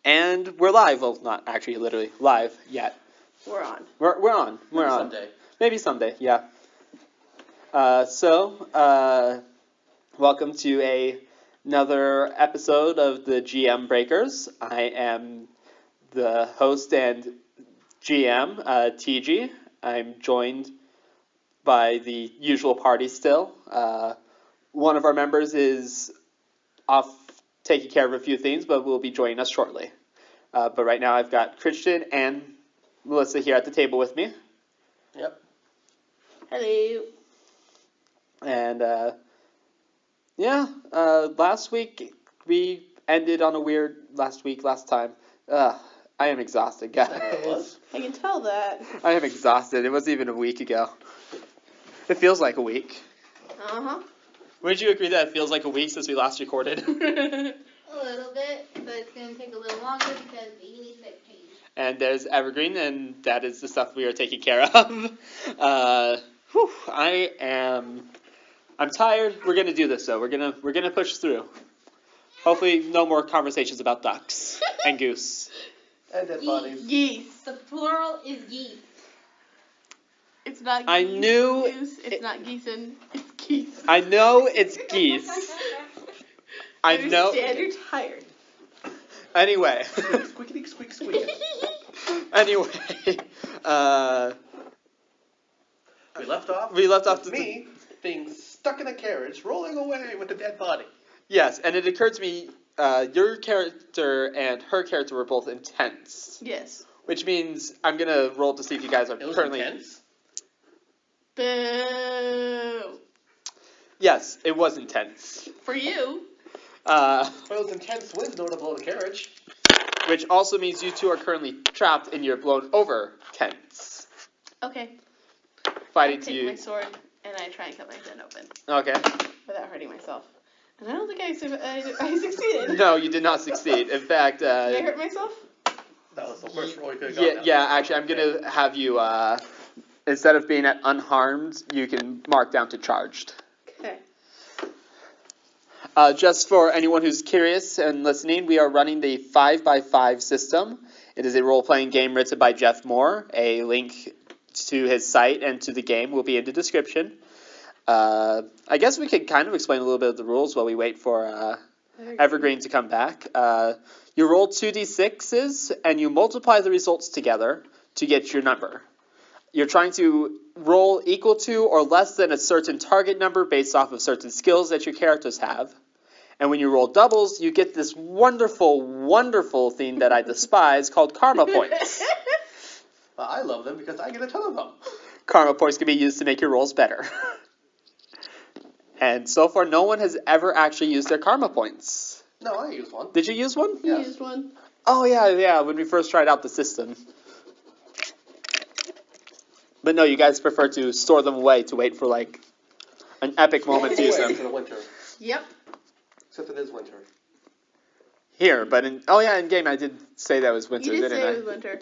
And we're live. Well, not actually literally live yet. We're on. We're on. We're on. Someday. Maybe someday, yeah. Welcome to another episode of the GM Breakers. I am the host and GM, TG. I'm joined by the usual party still. One of our members is off taking care of a few things, but will be joining us shortly. But right now I've got Christian and Melissa here at the table with me. Yep. Hello. And last week we ended on a weird last time. I am exhausted, guys. I can tell that. I am exhausted. It wasn't even a week ago. It feels like a week. Uh-huh. Wouldn't you agree that it feels like a week since we last recorded? A little bit, but it's going to take a little longer because baby needs bed change. And there's Evergreen, and that is the stuff we are taking care of. I'm tired. We're gonna do this though. We're gonna push through. Hopefully, no more conversations about ducks and goose. And dead bodies. Geese. The plural is geese. It's not geese. I knew Goose. It's not geesin'. It's geese. I know it's geese. I know. understand you're tired. Anyway. Squeaky squeak squeak. Anyway. We left off. with me being stuck in a carriage, rolling away with a dead body. Yes, and it occurred to me, your character and her character were both intense. Yes. Which means I'm gonna roll to see if you guys are It was currently. intense. Boo. Yes, it was intense. For you. Well, it was intense winds in order to blow the carriage. Which also means you two are currently trapped in your blown over tents. Okay. Fighting I to take you. my sword and I try and cut my tent open Okay. without hurting myself. And I don't think I succeeded. No, you did not succeed. In fact, Did I hurt myself? That was the worst roll you could have got. yeah, actually, I'm gonna have you, instead of being at unharmed, you can mark down to charged. Okay. Just for anyone who's curious and listening, we are running the 5x5 system. It is a role-playing game written by Jeff Moore. A link to his site and to the game will be in the description. I guess we could kind of explain a little bit of the rules while we wait for Evergreen to come back. You roll 2d6s and you multiply the results together to get your number. You're trying to roll equal to or less than a certain target number based off of certain skills that your characters have. And when you roll doubles, you get this wonderful, wonderful thing that I despise called karma points. Well, I love them because I get a ton of them. Karma points can be used to make your rolls better. And so far, no one has ever actually used their karma points. No, I used one. Did you use one? You Yes. used one. Oh, yeah, when we first tried out the system. But no, you guys prefer to store them away to wait for, like, an epic moment to use Wait them. for the winter. Yep. Except it is winter. Here, but in game I did say that was winter, You did didn't say I? it was winter.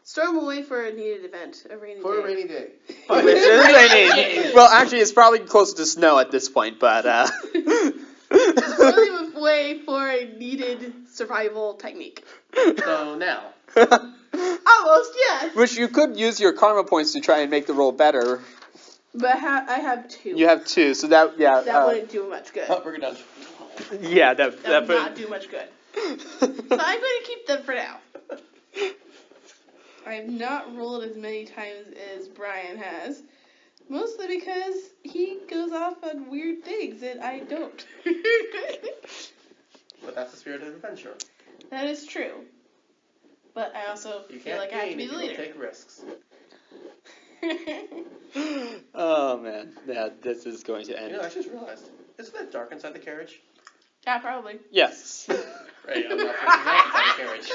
Store them away for a needed event, a rainy For day. a rainy day. Which is raining. Well, actually, it's probably closer to snow at this point, but Store them away for a needed survival technique. So now. Almost, yes. Which you could use your karma points to try and make the roll better. But I have two. You have two, so that That wouldn't do much good. Oh, we're done. yeah, That would not do much good. So I'm going to keep them for now. I have not rolled as many times as Brian has. Mostly because he goes off on weird things and I don't. But that's the spirit of adventure. That is true. But I also You feel can't like I have to gain be if the you don't leader. take risks. Oh man, yeah, this is going to end. You know, I just realized. Isn't it dark inside the carriage? Yeah, probably. Yes. Right, I'm not freaking out inside the carriage.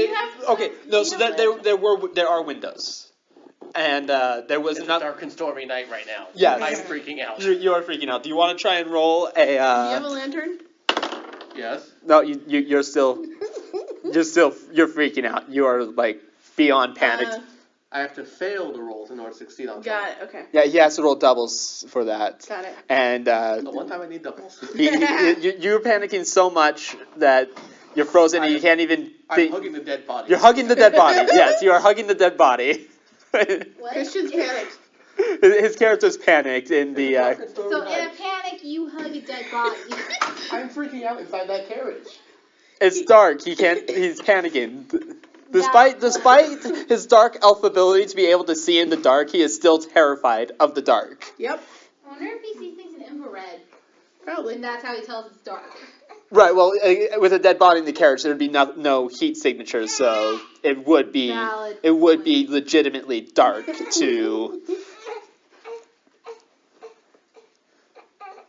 you have- Okay, no, you so have there are windows, and there was It's a enough. dark and stormy night right now. Yes. I'm freaking out. You are freaking out. Do you want to try and roll a? Do you have a lantern? Yes. No, you're still you're freaking out. You are like beyond panicked. I have to fail the rolls in order to succeed on Got it, okay. Yeah, he has to roll doubles for that. Got it. And The one time I need doubles. you were panicking so much that You're frozen and you can't even... I'm hugging the dead body. You're hugging the dead body. Yes, you are hugging the dead body. What? Christian's panicked. His character's panicked in the... So in a panic, you hug a dead body. I'm freaking out inside that carriage. It's dark. He's panicking. Despite his dark elf ability to be able to see in the dark, he is still terrified of the dark. Yep. I wonder if he sees things in infrared. Probably. And that's how he tells it's dark. Right, well, with a dead body in the carriage, there would be no heat signatures, so it would be legitimately dark to...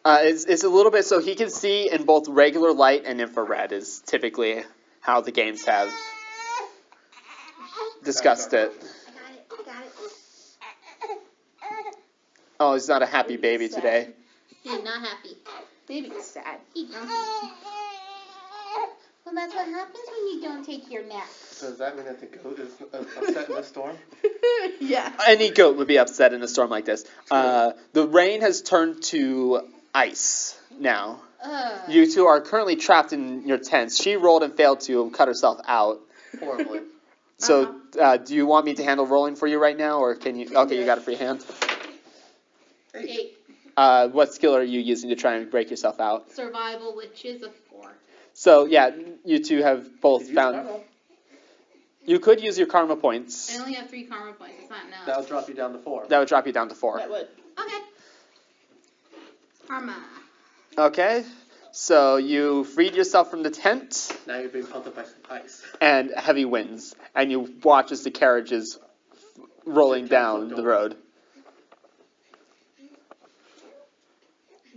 It's a little bit, so he can see in both regular light and infrared is typically how the games have discussed it. I got it. Oh, he's not a happy baby today. He's not happy. Baby's sad. He's not happy. Well, that's what happens when you don't take your nap. So does that mean that the goat is upset in the storm? Yeah. Any goat would be upset in a storm like this. The rain has turned to ice now. You two are currently trapped in your tents. She rolled and failed to cut herself out. Horribly. So, do you want me to handle rolling for you right now, or can you? Okay, you got a free hand. 8. What skill are you using to try and break yourself out? Survival, which is a 4. So, yeah, you two have both Use found... karma. You could use your karma points. I only have 3 karma points. It's not enough. That'll drop you down to 4. That would drop you down to 4. That would. Okay. Karma. Okay, so you freed yourself from the tent Now you're being pelted by some ice. and heavy winds, and you watch as the carriage is rolling down the road.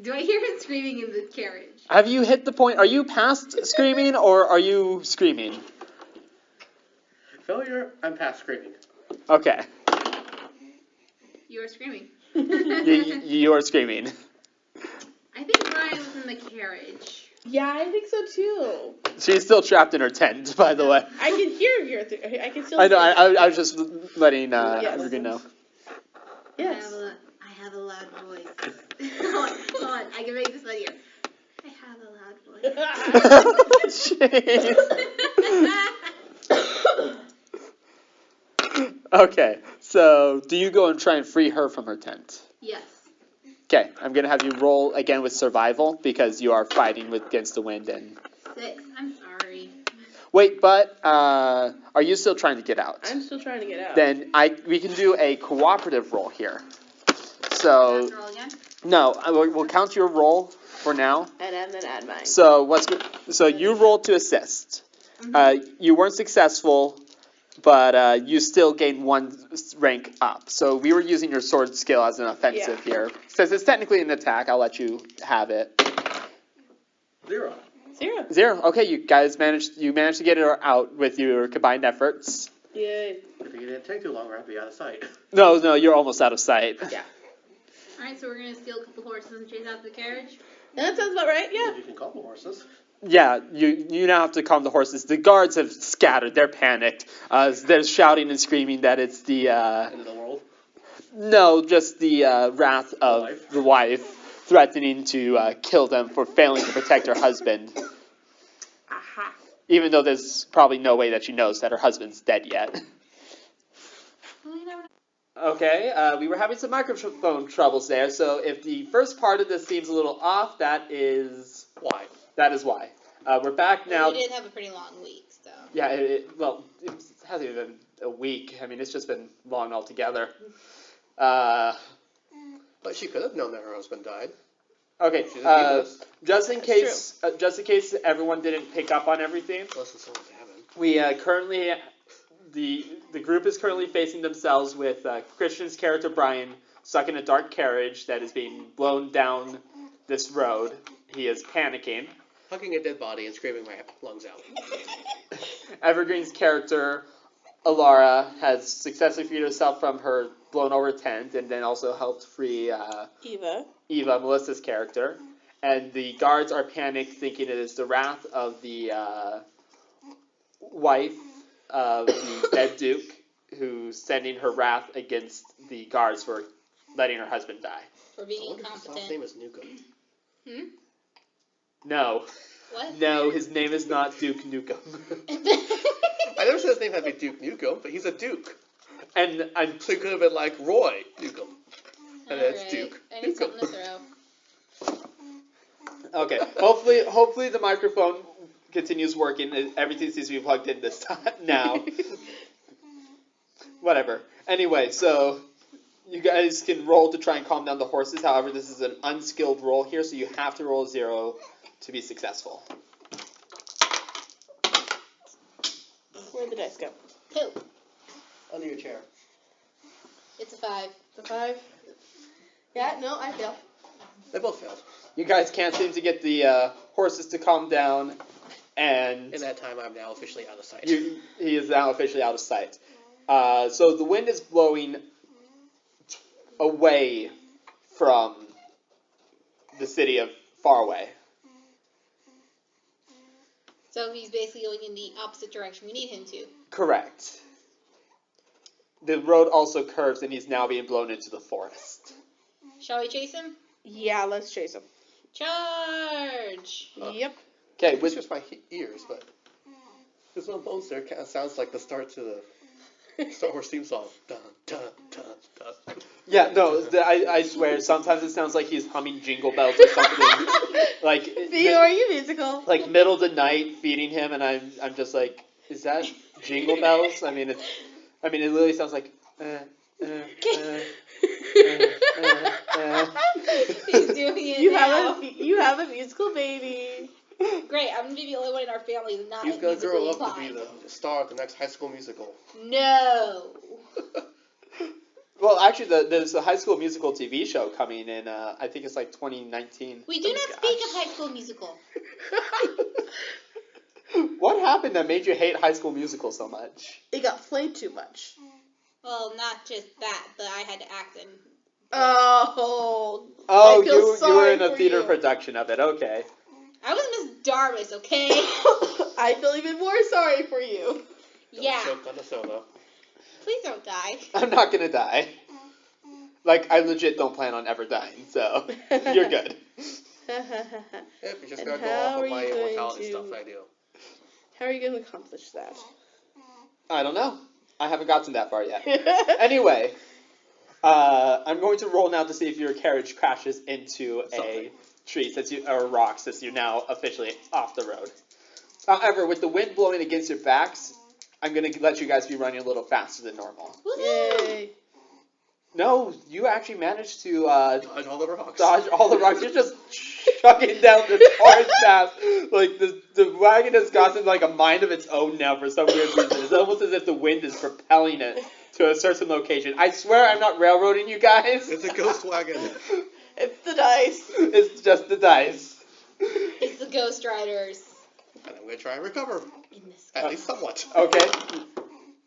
Do I hear him screaming in the carriage? Have you hit the point? Are you past screaming, or are you screaming? Failure, I'm past screaming. Okay, You are screaming. you are screaming. I think Brian was in the carriage. Yeah, I think so too. She's still trapped in her tent, by the way. I can hear your. I can still. I know. hear- I was just letting Yes. everyone know. Yes. I have a loud voice. hold on. I can make this funnier. I have a loud voice. Jeez. Okay, so do you go and try and free her from her tent? Yes. Okay, I'm gonna have you roll again with survival because you are fighting against the wind and. 6. I'm sorry. Wait, but are you still trying to get out? I'm still trying to get out. Then we can do a cooperative roll here. So After all again? no, we'll count your roll for now. And then add mine. So so you rolled to assist. You weren't successful, but you still gained 1 rank up. So we were using your sword skill as an offensive here. Since it's technically an attack, I'll let you have it. 0. 0. Okay, you guys managed to get it out with your combined efforts. Yay. If it didn't take too long, I'd be out of sight. No, you're almost out of sight. Yeah. Alright, so we're gonna steal a couple horses and chase out the carriage? That sounds about right. Yeah. You can call the horses. Yeah, you now have to calm the horses. The guards have scattered. They're panicked. They're shouting and screaming that it's the... End of the world. No, just the wrath of the wife threatening to kill them for failing to protect her husband. Aha. Even though there's probably no way that she knows that her husband's dead yet. Okay, we were having some microphone troubles there, so if the first part of this seems a little off, that is Why? why. We're back now. We did have a pretty long week, so. Yeah, it hasn't even been a week. I mean, it's just been long altogether. But she could have known that her husband died. Okay, She's a genius. just in case everyone didn't pick up on everything, Unless it's something to happen. we currently the group is currently facing themselves with Christian's character Brian stuck in a dark carriage that is being blown down this road. He is panicking. Hugging a dead body and screaming my lungs out. Evergreen's character Alara has successfully freed herself from her blown over tent and then also helped free Eva, Melissa's character. And the guards are panicked, thinking it is the wrath of the wife of the dead Duke, who's sending her wrath against the guards for letting her husband die. For being I wonder if his last incompetent. name is Nuka. No. What? No, his name is not Duke Nukem. I never said his name had to be Duke Nukem, but he's a Duke. And I'm So he could have been like Roy Nukem. And it's Alright, Duke I need something to Nukem. throw. okay. Hopefully the microphone continues working. Everything seems to be plugged in this time now. Whatever. Anyway, so you guys can roll to try and calm down the horses. However, this is an unskilled roll here, so you have to roll a 0 to be successful. Where'd the dice go? 2. Under your chair. It's a 5. The 5. Yeah, no, I fail. They both failed. You guys can't seem to get the horses to calm down, and In that time, I'm now officially out of sight. he is now officially out of sight. So the wind is blowing away from the city of Faraway. So he's basically going in the opposite direction we need him to. Correct. The road also curves, and he's now being blown into the forest. Shall we chase him? Yeah, let's chase him. Charge! Yep. Okay, It's with just my ears, but this one monster kind of sounds like the start to the Star Wars theme song. Dun, dun, dun, dun. yeah, no, I swear, sometimes it sounds like he's humming Jingle Bells or something. like Theo, are you musical? like middle of the night feeding him, and I'm just like, is that Jingle Bells? I mean, it literally sounds like. He's doing it You now. have a musical baby. Great, I'm going to be the only one in our family that's not He's gonna grow musically up to be inclined. the star of the next High School Musical. No! Well, actually, there's a High School Musical TV show coming in. I think it's like 2019. We do not speak of High School Musical. What happened that made you hate High School Musical so much? It got played too much. Well, not just that, but I had to act in. Oh. Oh, I feel you were sorry in a for theater you. production of it. Okay. I was Miss Darvis, okay? I feel even more sorry for you. Don't Yeah. choke on the soda. Please don't die. I'm not gonna die. Like, I legit don't plan on ever dying, so you're good. Yep, you just And gotta go how off are of my you going immortality to- stuff that I do. How are you going to accomplish that? I don't know. I haven't gotten that far yet. Anyway, I'm going to roll now to see if your carriage crashes into a Something. tree or rock, since you're now officially off the road. However, with the wind blowing against your backs, I'm going to let you guys be running a little faster than normal. Woohoo! Yay. No, you actually managed to Dodge all the rocks. dodge all the rocks. You're just chugging down this forest path. Like, the wagon has gotten like a mind of its own now for some weird reason. It's almost as if the wind is propelling it to a certain location. I swear I'm not railroading you guys. It's a ghost wagon. It's the dice. It's just the dice. It's the Ghost Riders. And I'm gonna try and recover. In this At least somewhat. Okay.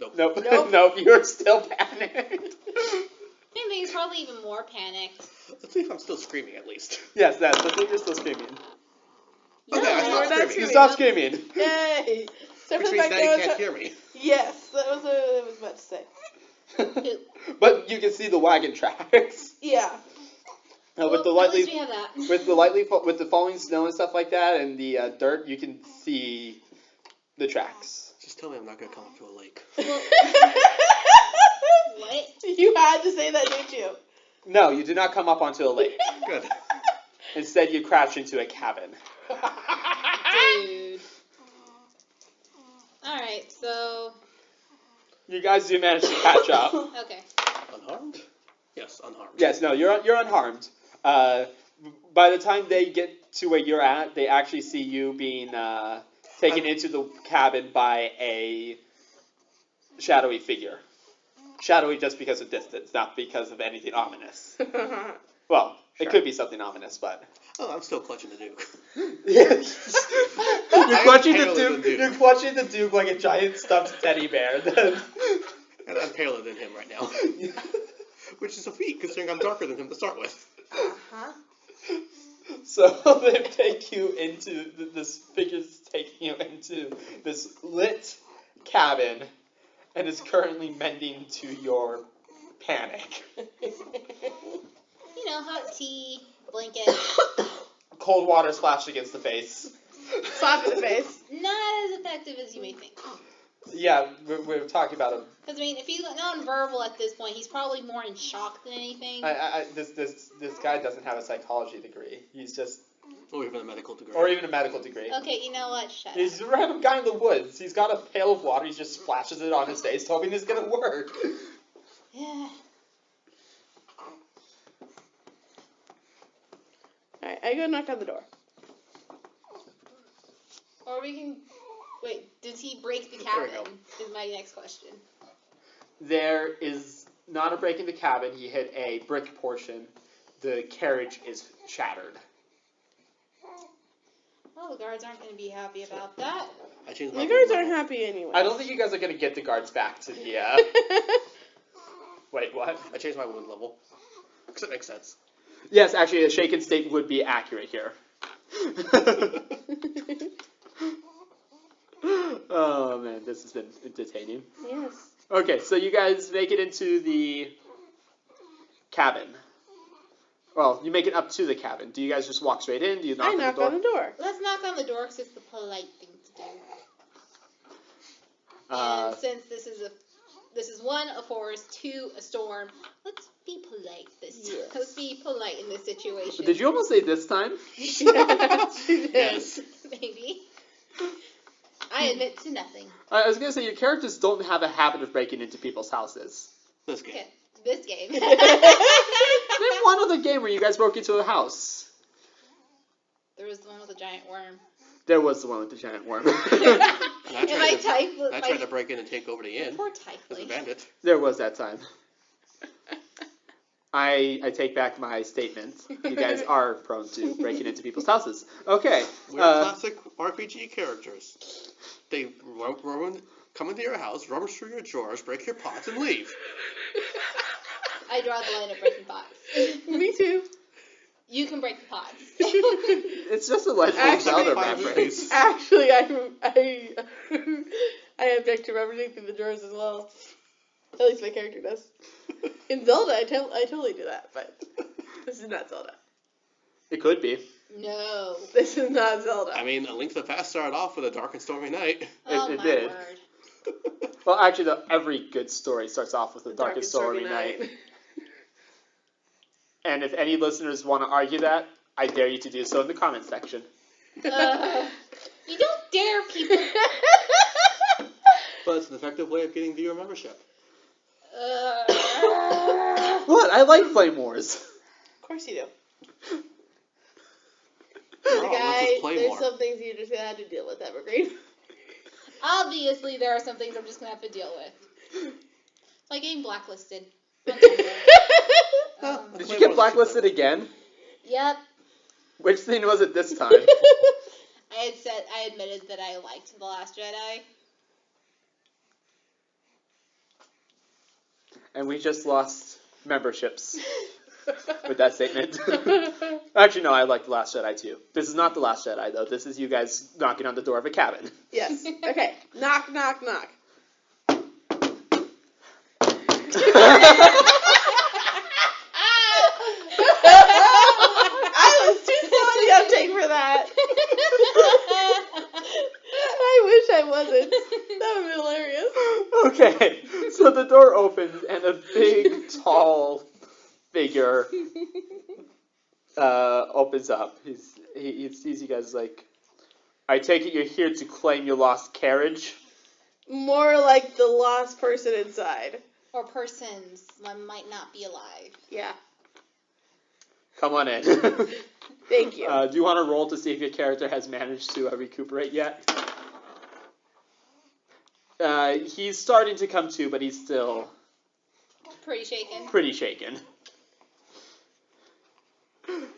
Nope. Nope. Nope. Nope. You're still panicked. I think he's probably even more panicked. Let's see if I'm still screaming at least. Yes, that's the thing. You're still screaming. Okay, I we're stopped not screaming. You stop screaming. Yay. Except Which for the means fact now that you I was can't hear me. Yes, that was what I was about to say. But you can see the wagon tracks. Yeah. With Well, the at lightly least we have that. with the falling snow and stuff like that, and the dirt, you can see the tracks. Just tell me I'm not gonna come up to a lake. Well, what? You had to say that, didn't you? No, you do not come up onto a lake. Good. Instead, you crash into a cabin. Dude. Alright, so. You guys do manage to catch up. Okay. Unharmed? Yes, unharmed. Yes, no, you're unharmed. By the time they get to where you're at, they actually see you being taken into the cabin by a shadowy figure. Shadowy just because of distance, not because of anything ominous. Well, it Sure. could be something ominous, but Oh, I'm still clutching the Duke. yes. You're clutching the paler than Duke. Duke. You're clutching the Duke like a giant stuffed teddy bear. And I'm paler than him right now. Which is a feat, considering I'm darker than him to start with. Uh-huh. So they take you into this figure's taking you into this lit cabin, and is currently mending to your panic. You know, hot tea, blanket. Cold water splashed against the face. Slap in the face. Not as effective as you may think. Yeah, we're talking about him. Because, I mean, if he's nonverbal at this point, he's probably more in shock than anything. This guy doesn't have a psychology degree. He's just... Or even a medical degree. Okay, you know what? Shut He's a random guy in the woods. He's got a pail of water. He just splashes it on his face, hoping it's going to work. Yeah. Alright, I go knock on the door. Or we can... Wait, does he break the There cabin? we go. Is my next question. There is not a break in the cabin. He hit a brick portion. The carriage is shattered. Well, the guards aren't going to be happy about that. I changed my The guards wound aren't level. happy anyway. I don't think you guys are going to get the guards back to the... Wait, what? I changed my wound level. Because it makes sense. Yes, actually, a shaken state would be accurate here. Oh, man, this has been entertaining. Yes. Okay, so you guys make it into the cabin. Well, you make it up to the cabin. Do you guys just walk straight in? Do you knock I on the knock door? on the door. Let's knock on the door because it's the polite thing to do. Uh, And since this is one, a forest, two, a storm, let's be polite this time. Yes. Let's be polite in this situation. Did you almost say this time? Yes, she did. Yes. Maybe. I admit to nothing. I was going to say, your characters don't have a habit of breaking into people's houses. This game. Okay, this game. There's one other game where you guys broke into a house. There was the one with the giant worm. There was the one with the giant worm. And I And my type... I tried to break in and take over the inn Poor as a typely. bandit. There was that time. I take back my statement. You guys are prone to breaking into people's houses. Okay. We're classic RPG characters. They come into your house, rummage through your drawers, break your pots, and leave. I draw the line at breaking pots. Me too. You can break the pots. It's just a Legend of Actually, Zelda five reference. movies. Actually, I object to rummaging through the drawers as well. At least my character does. In Zelda, I totally do that, but this is not Zelda. It could be. No. This is not Zelda. I mean, A Link to the Past started off with a dark and stormy night. Oh it my did. word. Well, actually, every good story starts off with a dark and stormy night. And if any listeners want to argue that, I dare you to do so in the comments section. You don't dare people. But it's an effective way of getting viewer membership. What? I like Flame Wars. Of course you do. Oh, let's Guy, just play there's more. some things you're just gonna have to deal with, Evergreen. Obviously, there are some things I'm just gonna have to deal with. Like getting blacklisted. Did Play you more get than blacklisted play again? Yep. Which thing was it this time? I admitted that I liked The Last Jedi. And we just lost memberships with that statement. Actually, no, I like The Last Jedi too. This is not The Last Jedi, though. This is you guys knocking on the door of a cabin. Yes. Okay. Knock, knock, knock. I was too slow on the uptake for that. I wish I wasn't. That would be hilarious. Okay, so the door opens and a big, tall figure opens up. He sees you guys like, I take it you're here to claim your lost carriage? More like the lost person inside. Or persons that might not be alive. Yeah. Come on in. Thank you. Do you want to roll to see if your character has managed to recuperate yet? He's starting to come to, but he's still Pretty shaken. pretty shaken.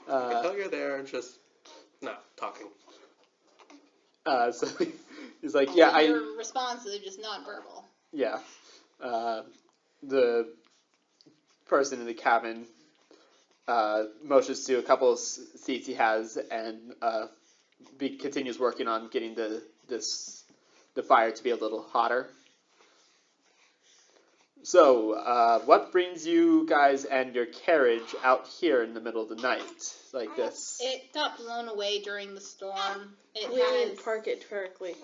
Until you're there and just not talking. So he's like, yeah, You're responsive, just nonverbal. yeah. The person in the cabin motions to a couple of seats he has and continues working on getting the fire to be a little hotter. So, what brings you guys and your carriage out here in the middle of the night like this? It got blown away during the storm. We didn't park it correctly.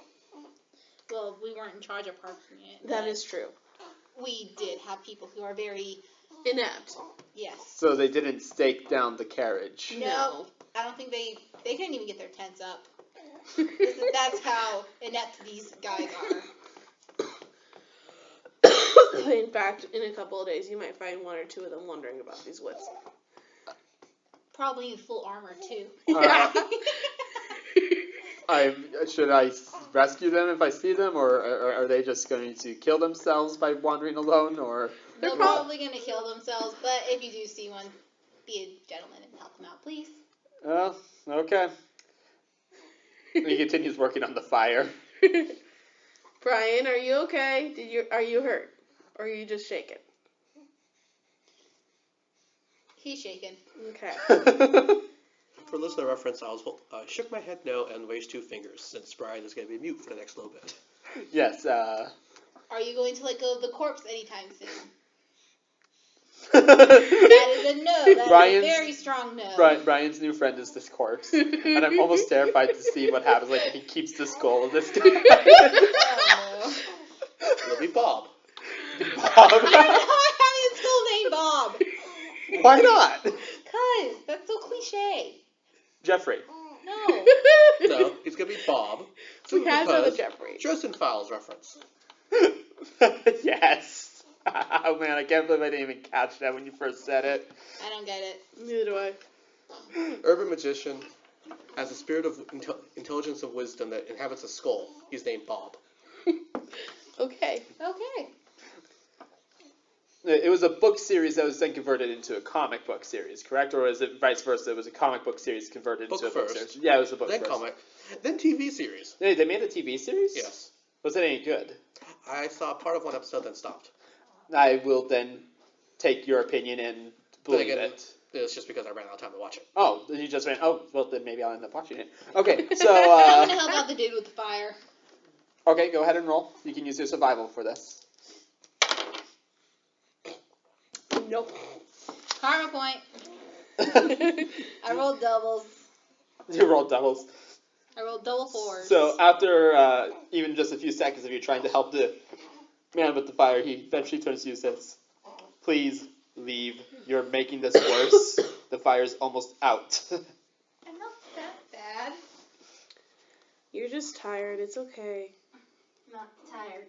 Well, we weren't in charge of parking it. That is true. We did have people who are very... Inept. Yes. So they didn't stake down the carriage. No. I don't think they couldn't even get their tents up. That's how inept these guys are. In fact, in a couple of days, you might find one or two of them wondering about these woods. Probably in full armor, too. Yeah. Should I rescue them if I see them, or are they just going to kill themselves by wandering alone, or? They're probably going to kill themselves, but if you do see one, be a gentleman and help them out, please. Okay. He continues working on the fire. Brian, are you okay? Are you hurt? Or are you just shaken? He's shaken. Okay. For listener reference, I shook my head no and raised 2 fingers, since Brian is going to be mute for the next little bit. Yes, Are you going to let go of the corpse anytime soon? That That is a no. That is Brian's- a very strong no. Brian's new friend is this corpse, and I'm almost terrified to see what happens, like if he keeps the skull of this guy. Oh, It'll be Bob. no. I'm Bob. not having a school named Bob. Why not? Cause that's so cliche. Jeffrey. No. No, he's going to be Bob. We had another Because Jeffrey. Dresden Files reference. Yes. Oh man, I can't believe I didn't even catch that when you first said it. I don't get it. Neither do I. Urban magician has a spirit of intelligence and wisdom that inhabits a skull. He's named Bob. Okay. Okay. It was a book series that was then converted into a comic book series, correct? Or is it vice versa? It was a comic book series converted into a book first. series. Yeah, it was a book Then first. comic. Then TV series. They made a TV series? Yes. Was it any good? I saw part of one episode, then stopped. I will then take your opinion and Then believe again, it. it's just because I ran out of time to watch it. Oh, then you just ran. Oh, well, then maybe I'll end up watching it. Okay, so, I'm gonna help out the dude with the fire. okay, go ahead and roll. You can use your survival for this. Nope. Karma point. I rolled doubles. You rolled doubles. I rolled double 4s. So after even just a few seconds of you trying to help the man with the fire, he eventually turns to you and says, "Please leave. You're making this worse. The fire's almost out." I'm not that bad. You're just tired. It's okay. I'm not tired.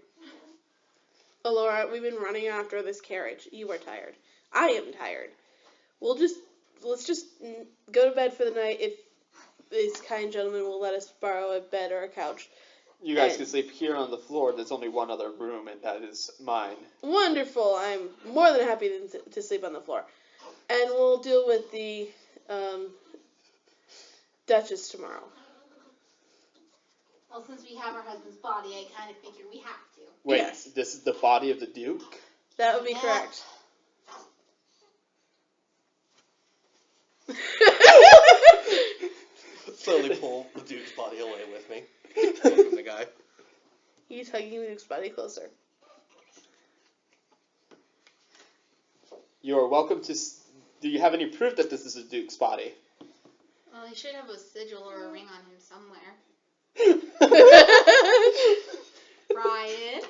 Laura, we've been running after this carriage. You are tired. I am tired. Let's just go to bed for the night if this kind gentleman will let us borrow a bed or a couch. You guys And- can sleep here on the floor. There's only one other room, and that is mine. Wonderful. I'm more than happy to sleep on the floor. And we'll deal with the Duchess tomorrow. Well, since we have our husband's body, I kind of figure we have to. Wait, Yes. this is the body of the Duke? That would be Yeah. correct. Slowly pull the dude's body away with me. From the guy. He's hugging Luke's body closer. You are welcome to... Do you have any proof that this is the Duke's body? Well, he should have a sigil or a ring on him somewhere. Brian?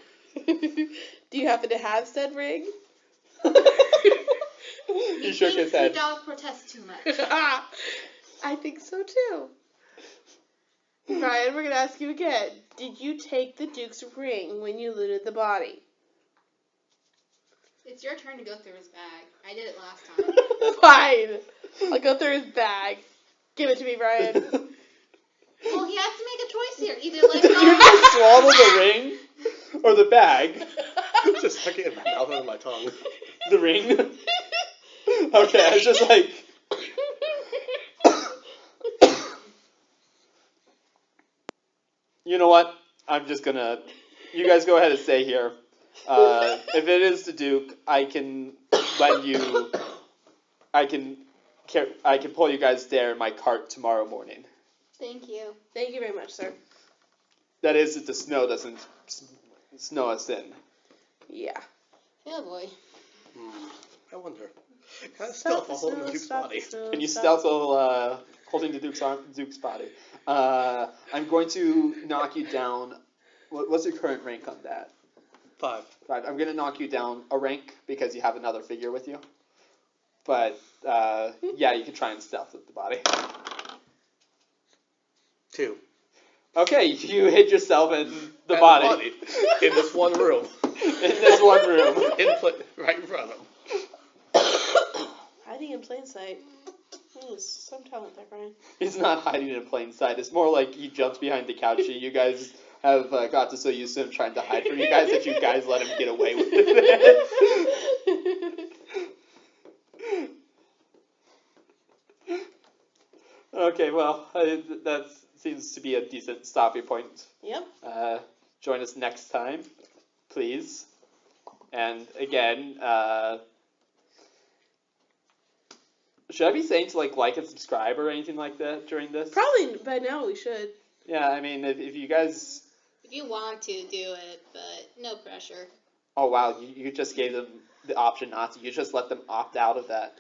Do you happen to have said ring? He shook his head. He dogs protest too much. I think so too. Brian, we're gonna ask you again. Did you take the Duke's ring when you looted the body? It's your turn to go through his bag. I did it last time. Fine. I'll go through his bag. Give it to me, Brian. Well, he has to make a choice here. Either let Did go. you just swallow the ring? Or the bag? Just stuck it in my mouth and my tongue. The ring? Okay, I was just like... You know what? I'm just gonna... You guys go ahead and stay here. If it is the Duke, I can lend you... I can pull you guys there in my cart tomorrow morning. Thank you. Thank you very much, sir. That is if the snow doesn't snow us in. Yeah. Oh boy. I wonder. Can I stealth while holding the Duke's body? Can you stealth while holding the Duke's body? I'm going to knock you down. What's your current rank on that? 5. 5. I'm going to knock you down a rank because you have another figure with you. But, yeah, you can try and stealth with the body. 2. Okay, you hid yourself in the And body. in this one room. In this one room. Right in front of him. Hiding in plain sight. Ooh, some talent there, Brian. He's not hiding in plain sight. It's more like he jumps behind the couch and you guys have got to so used to him trying to hide from you guys that you guys let him get away with it. Okay, well, that seems to be a decent stopping point. Yep. Join us next time, please. And again, should I be saying to like and subscribe or anything like that during this? Probably by now we should. Yeah, I mean, if you guys... If you want to, do it, but no pressure. Oh, wow, you just gave them the option not to. You just let them opt out of that.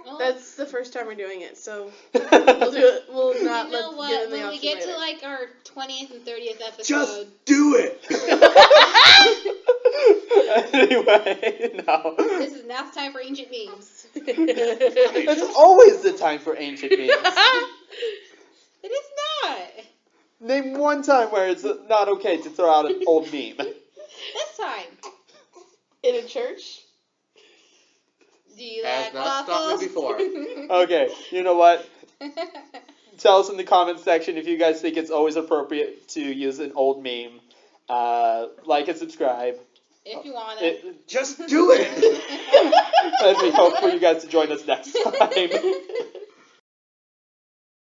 Well, That's the first time we're doing it, so we'll do it. We'll not you know let what? give them the When we option get later. to like our 20th and 30th episode, Just do it! Anyway, no. this is now time for ancient memes. It's always the time for ancient memes. It is not. Name one time where it's not okay to throw out an old meme. This time. In a church? Do you Has like not stopped waffles? me before. Okay, you know what? Tell us in the comments section if you guys think it's always appropriate to use an old meme. Like and subscribe. If you want it. Just do it! And we hope for you guys to join us next time.